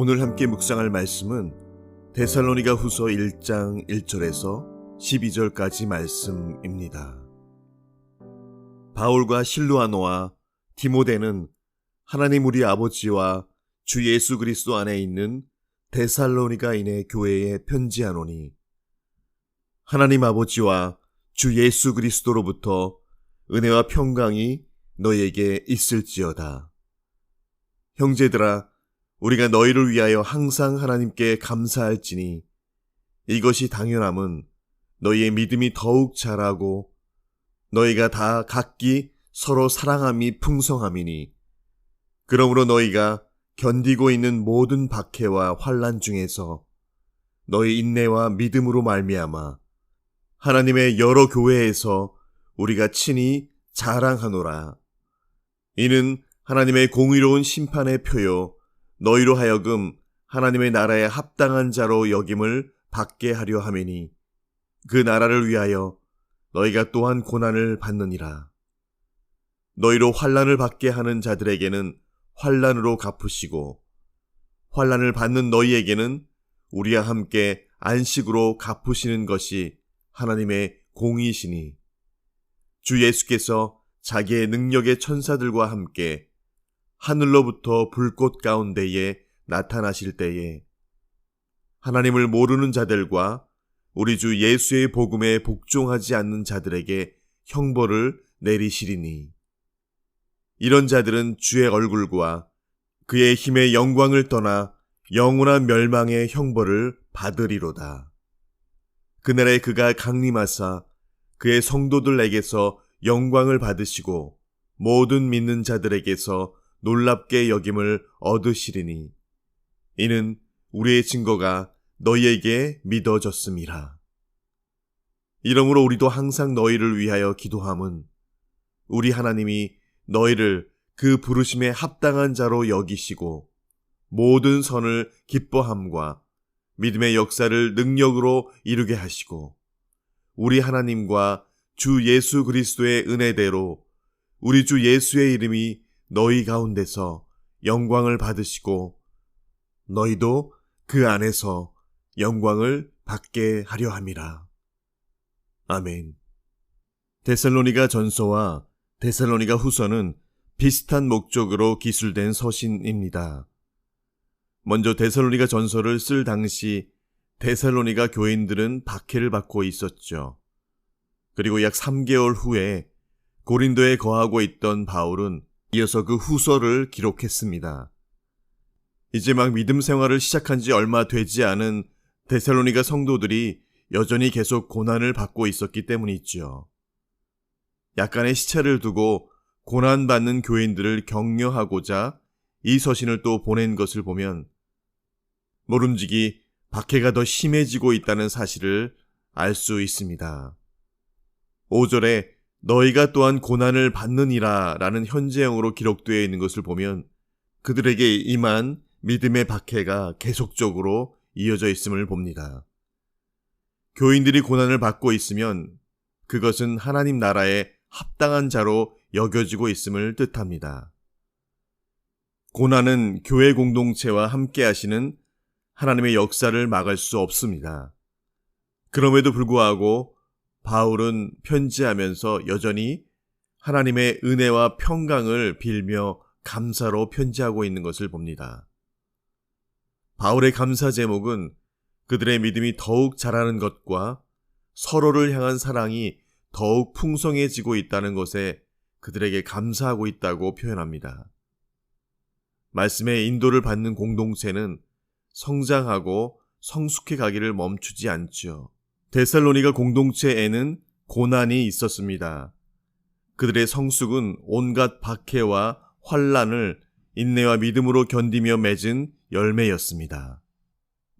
오늘 함께 묵상할 말씀은 데살로니가 후서 1장 1절에서 12절까지 말씀입니다. 바울과 실루아노와 디모데는 하나님 우리 아버지와 주 예수 그리스도 안에 있는 데살로니가인의 교회에 편지하노니 하나님 아버지와 주 예수 그리스도로부터 은혜와 평강이 너희에게 있을지어다. 형제들아, 우리가 너희를 위하여 항상 하나님께 감사할지니 이것이 당연함은 너희의 믿음이 더욱 자라고 너희가 다 각기 서로 사랑함이 풍성함이니 그러므로 너희가 견디고 있는 모든 박해와 환난 중에서 너희 인내와 믿음으로 말미암아 하나님의 여러 교회에서 우리가 친히 자랑하노라. 이는 하나님의 공의로운 심판의 표요 너희로 하여금 하나님의 나라에 합당한 자로 여김을 받게 하려 함이니 그 나라를 위하여 너희가 또한 고난을 받느니라. 너희로 환난을 받게 하는 자들에게는 환난으로 갚으시고 환난을 받는 너희에게는 우리와 함께 안식으로 갚으시는 것이 하나님의 공의시니 주 예수께서 자기의 능력의 천사들과 함께 하늘로부터 불꽃 가운데에 나타나실 때에 하나님을 모르는 자들과 우리 주 예수의 복음에 복종하지 않는 자들에게 형벌을 내리시리니 이런 자들은 주의 얼굴과 그의 힘의 영광을 떠나 영원한 멸망의 형벌을 받으리로다. 그날에 그가 강림하사 그의 성도들에게서 영광을 받으시고 모든 믿는 자들에게서 놀랍게 여김을 얻으시리니 이는 우리의 증거가 너희에게 믿어졌음이라. 이러므로 우리도 항상 너희를 위하여 기도함은 우리 하나님이 너희를 그 부르심에 합당한 자로 여기시고 모든 선을 기뻐함과 믿음의 역사를 능력으로 이루게 하시고 우리 하나님과 주 예수 그리스도의 은혜대로 우리 주 예수의 이름이 너희 가운데서 영광을 받으시고 너희도 그 안에서 영광을 받게 하려 함이라. 아멘. 데살로니가 전서와 데살로니가 후서는 비슷한 목적으로 기술된 서신입니다. 먼저 데살로니가 전서를 쓸 당시 데살로니가 교인들은 박해를 받고 있었죠. 그리고 약 3개월 후에 고린도에 거하고 있던 바울은 이어서 그 후서를 기록했습니다. 이제 막 믿음 생활을 시작한 지 얼마 되지 않은 데살로니가 성도들이 여전히 계속 고난을 받고 있었기 때문이죠. 약간의 시차를 두고 고난받는 교인들을 격려하고자 이 서신을 또 보낸 것을 보면 모름지기 박해가 더 심해지고 있다는 사실을 알 수 있습니다. 5절에 너희가 또한 고난을 받느니라 라는 현재형으로 기록되어 있는 것을 보면 그들에게 임한 믿음의 박해가 계속적으로 이어져 있음을 봅니다. 교인들이 고난을 받고 있으면 그것은 하나님 나라에 합당한 자로 여겨지고 있음을 뜻합니다. 고난은 교회 공동체와 함께 하시는 하나님의 역사를 막을 수 없습니다. 그럼에도 불구하고 바울은 편지하면서 여전히 하나님의 은혜와 평강을 빌며 감사로 편지하고 있는 것을 봅니다. 바울의 감사 제목은 그들의 믿음이 더욱 자라는 것과 서로를 향한 사랑이 더욱 풍성해지고 있다는 것에 그들에게 감사하고 있다고 표현합니다. 말씀의 인도를 받는 공동체는 성장하고 성숙해 가기를 멈추지 않죠. 데살로니가 공동체에는 고난이 있었습니다. 그들의 성숙은 온갖 박해와 환난을 인내와 믿음으로 견디며 맺은 열매였습니다.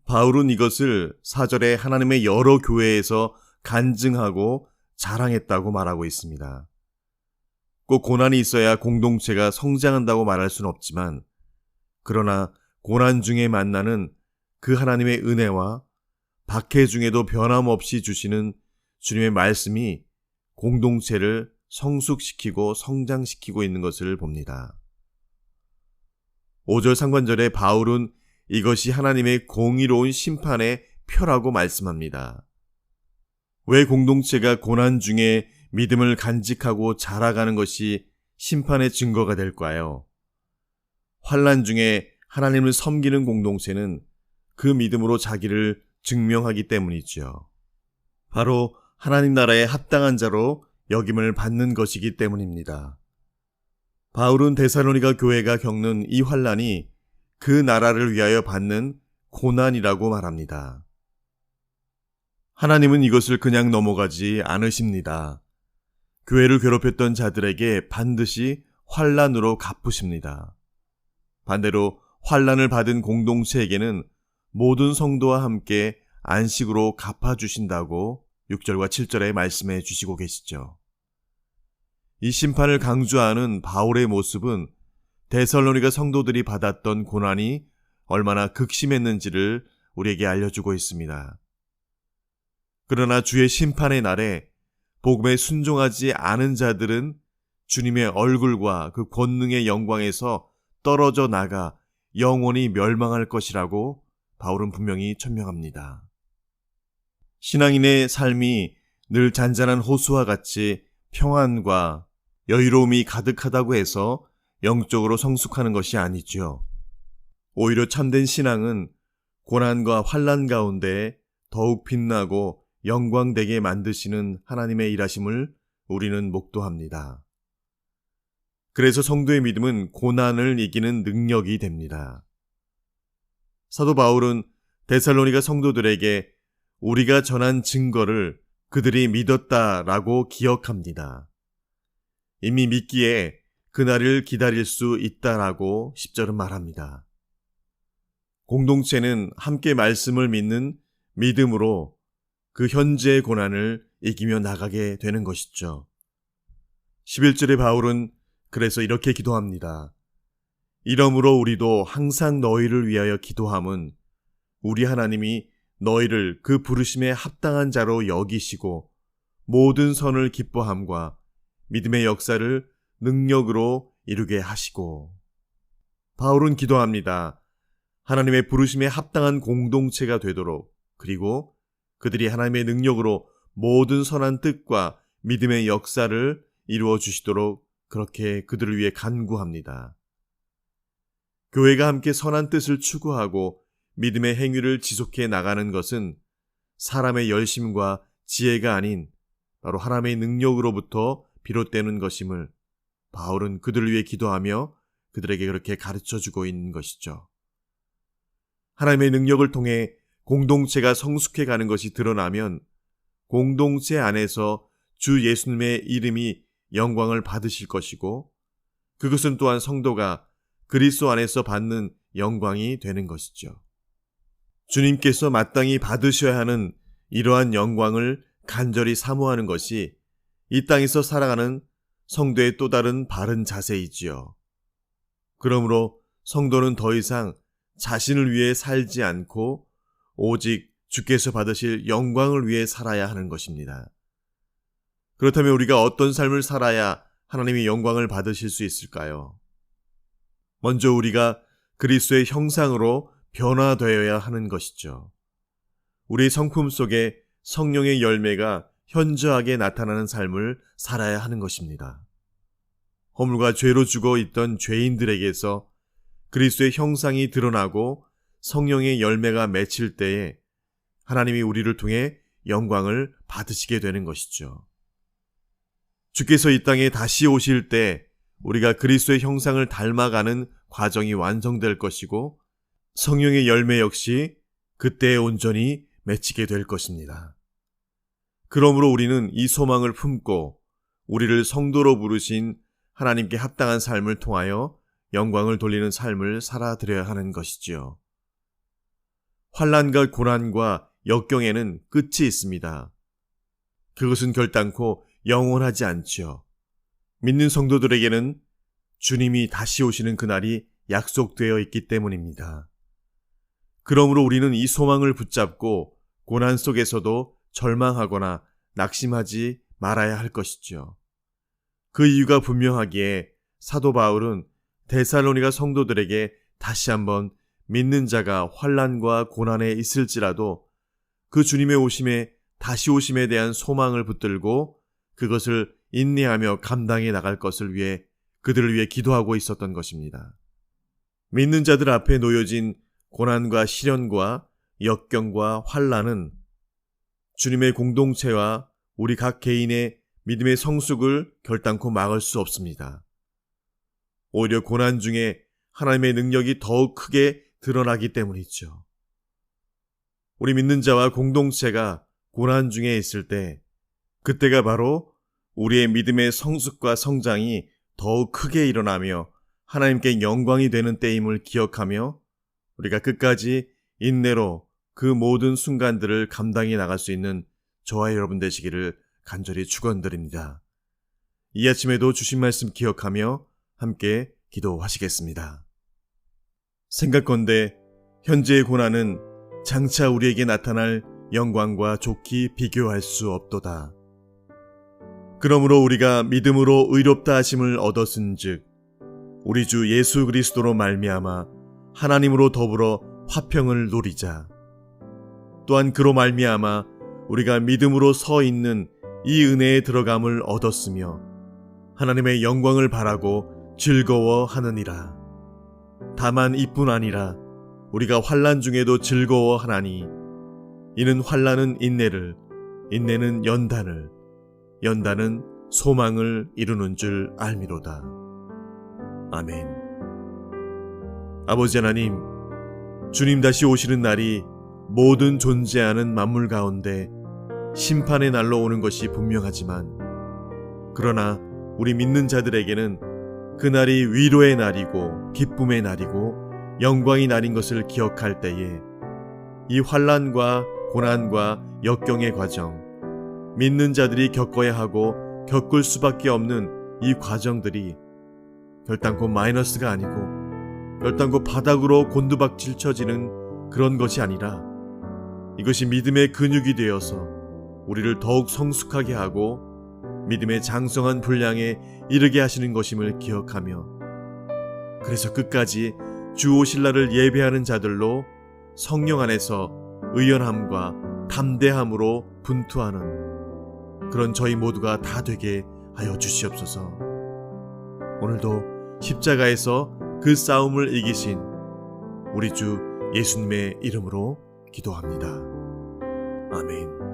바울은 이것을 4절에 하나님의 여러 교회에서 간증하고 자랑했다고 말하고 있습니다. 꼭 고난이 있어야 공동체가 성장한다고 말할 수는 없지만 그러나 고난 중에 만나는 그 하나님의 은혜와 박해 중에도 변함없이 주시는 주님의 말씀이 공동체를 성숙시키고 성장시키고 있는 것을 봅니다. 5절 상반절에 바울은 이것이 하나님의 공의로운 심판의 표라고 말씀합니다. 왜 공동체가 고난 중에 믿음을 간직하고 자라가는 것이 심판의 증거가 될까요? 환난 중에 하나님을 섬기는 공동체는 그 믿음으로 자기를 증명하기 때문이죠. 바로 하나님 나라에 합당한 자로 여김을 받는 것이기 때문입니다. 바울은 데살로니가 교회가 겪는 이 환난이 그 나라를 위하여 받는 고난이라고 말합니다. 하나님은 이것을 그냥 넘어가지 않으십니다. 교회를 괴롭혔던 자들에게 반드시 환난으로 갚으십니다. 반대로 환난을 받은 공동체에게는 모든 성도와 함께 안식으로 갚아주신다고 6절과 7절에 말씀해 주시고 계시죠. 이 심판을 강조하는 바울의 모습은 데살로니가 성도들이 받았던 고난이 얼마나 극심했는지를 우리에게 알려주고 있습니다. 그러나 주의 심판의 날에 복음에 순종하지 않은 자들은 주님의 얼굴과 그 권능의 영광에서 떨어져 나가 영원히 멸망할 것이라고 바울은 분명히 천명합니다. 신앙인의 삶이 늘 잔잔한 호수와 같이 평안과 여유로움이 가득하다고 해서 영적으로 성숙하는 것이 아니죠. 오히려 참된 신앙은 고난과 환난 가운데 더욱 빛나고 영광되게 만드시는 하나님의 일하심을 우리는 목도합니다. 그래서 성도의 믿음은 고난을 이기는 능력이 됩니다. 사도 바울은 데살로니가 성도들에게 우리가 전한 증거를 그들이 믿었다라고 기억합니다. 이미 믿기에 그날을 기다릴 수 있다라고 10절은 말합니다. 공동체는 함께 말씀을 믿는 믿음으로 그 현재의 고난을 이기며 나가게 되는 것이죠. 11절에 바울은 그래서 이렇게 기도합니다. 이러므로 우리도 항상 너희를 위하여 기도함은 우리 하나님이 너희를 그 부르심에 합당한 자로 여기시고 모든 선을 기뻐함과 믿음의 역사를 능력으로 이루게 하시고. 바울은 기도합니다. 하나님의 부르심에 합당한 공동체가 되도록, 그리고 그들이 하나님의 능력으로 모든 선한 뜻과 믿음의 역사를 이루어 주시도록 그렇게 그들을 위해 간구합니다. 교회가 함께 선한 뜻을 추구하고 믿음의 행위를 지속해 나가는 것은 사람의 열심과 지혜가 아닌 바로 하나님의 능력으로부터 비롯되는 것임을 바울은 그들을 위해 기도하며 그들에게 그렇게 가르쳐주고 있는 것이죠. 하나님의 능력을 통해 공동체가 성숙해 가는 것이 드러나면 공동체 안에서 주 예수님의 이름이 영광을 받으실 것이고 그것은 또한 성도가 그리스도 안에서 받는 영광이 되는 것이죠. 주님께서 마땅히 받으셔야 하는 이러한 영광을 간절히 사모하는 것이 이 땅에서 살아가는 성도의 또 다른 바른 자세이지요. 그러므로 성도는 더 이상 자신을 위해 살지 않고 오직 주께서 받으실 영광을 위해 살아야 하는 것입니다. 그렇다면 우리가 어떤 삶을 살아야 하나님의 영광을 받으실 수 있을까요? 먼저 우리가 그리스도의 형상으로 변화되어야 하는 것이죠. 우리 성품 속에 성령의 열매가 현저하게 나타나는 삶을 살아야 하는 것입니다. 허물과 죄로 죽어 있던 죄인들에게서 그리스도의 형상이 드러나고 성령의 열매가 맺힐 때에 하나님이 우리를 통해 영광을 받으시게 되는 것이죠. 주께서 이 땅에 다시 오실 때 우리가 그리스도의 형상을 닮아가는 과정이 완성될 것이고 성령의 열매 역시 그때에 온전히 맺히게 될 것입니다. 그러므로 우리는 이 소망을 품고 우리를 성도로 부르신 하나님께 합당한 삶을 통하여 영광을 돌리는 삶을 살아드려야 하는 것이지요. 환난과 고난과 역경에는 끝이 있습니다. 그것은 결단코 영원하지 않지요. 믿는 성도들에게는 주님이 다시 오시는 그날이 약속되어 있기 때문입니다. 그러므로 우리는 이 소망을 붙잡고 고난 속에서도 절망하거나 낙심하지 말아야 할 것이죠. 그 이유가 분명하기에 사도 바울은 데살로니가 성도들에게 다시 한번 믿는 자가 환난과 고난에 있을지라도 그 주님의 오심에 다시 오심에 대한 소망을 붙들고 그것을 인내하며 감당해 나갈 것을 위해 그들을 위해 기도하고 있었던 것입니다. 믿는 자들 앞에 놓여진 고난과 시련과 역경과 환난은 주님의 공동체와 우리 각 개인의 믿음의 성숙을 결단코 막을 수 없습니다. 오히려 고난 중에 하나님의 능력이 더욱 크게 드러나기 때문이죠. 우리 믿는 자와 공동체가 고난 중에 있을 때 그때가 바로 우리의 믿음의 성숙과 성장이 더욱 크게 일어나며 하나님께 영광이 되는 때임을 기억하며 우리가 끝까지 인내로 그 모든 순간들을 감당해 나갈 수 있는 저와 여러분 되시기를 간절히 축원드립니다. 이 아침에도 주신 말씀 기억하며 함께 기도하시겠습니다. 생각건대 현재의 고난은 장차 우리에게 나타날 영광과 좋게 비교할 수 없도다. 그러므로 우리가 믿음으로 의롭다 하심을 얻었은즉 우리 주 예수 그리스도로 말미암아 하나님으로 더불어 화평을 누리자. 또한 그로 말미암아 우리가 믿음으로 서 있는 이 은혜에 들어감을 얻었으며 하나님의 영광을 바라고 즐거워하느니라. 다만 이뿐 아니라 우리가 환난 중에도 즐거워하나니 이는 환난은 인내를, 인내는 연단을, 연단은 소망을 이루는 줄 알미로다. 아멘. 아버지 하나님, 주님 다시 오시는 날이 모든 존재하는 만물 가운데 심판의 날로 오는 것이 분명하지만 그러나 우리 믿는 자들에게는 그날이 위로의 날이고 기쁨의 날이고 영광의 날인 것을 기억할 때에 이 환난과 고난과 역경의 과정, 믿는 자들이 겪어야 하고 겪을 수밖에 없는 이 과정들이 결단코 마이너스가 아니고 결단코 바닥으로 곤두박질 쳐지는 그런 것이 아니라 이것이 믿음의 근육이 되어서 우리를 더욱 성숙하게 하고 믿음의 장성한 분량에 이르게 하시는 것임을 기억하며 그래서 끝까지 주 오실 날을 예배하는 자들로 성령 안에서 의연함과 담대함으로 분투하는 그런 저희 모두가 다 되게 하여 주시옵소서. 오늘도 십자가에서 그 싸움을 이기신 우리 주 예수님의 이름으로 기도합니다. 아멘.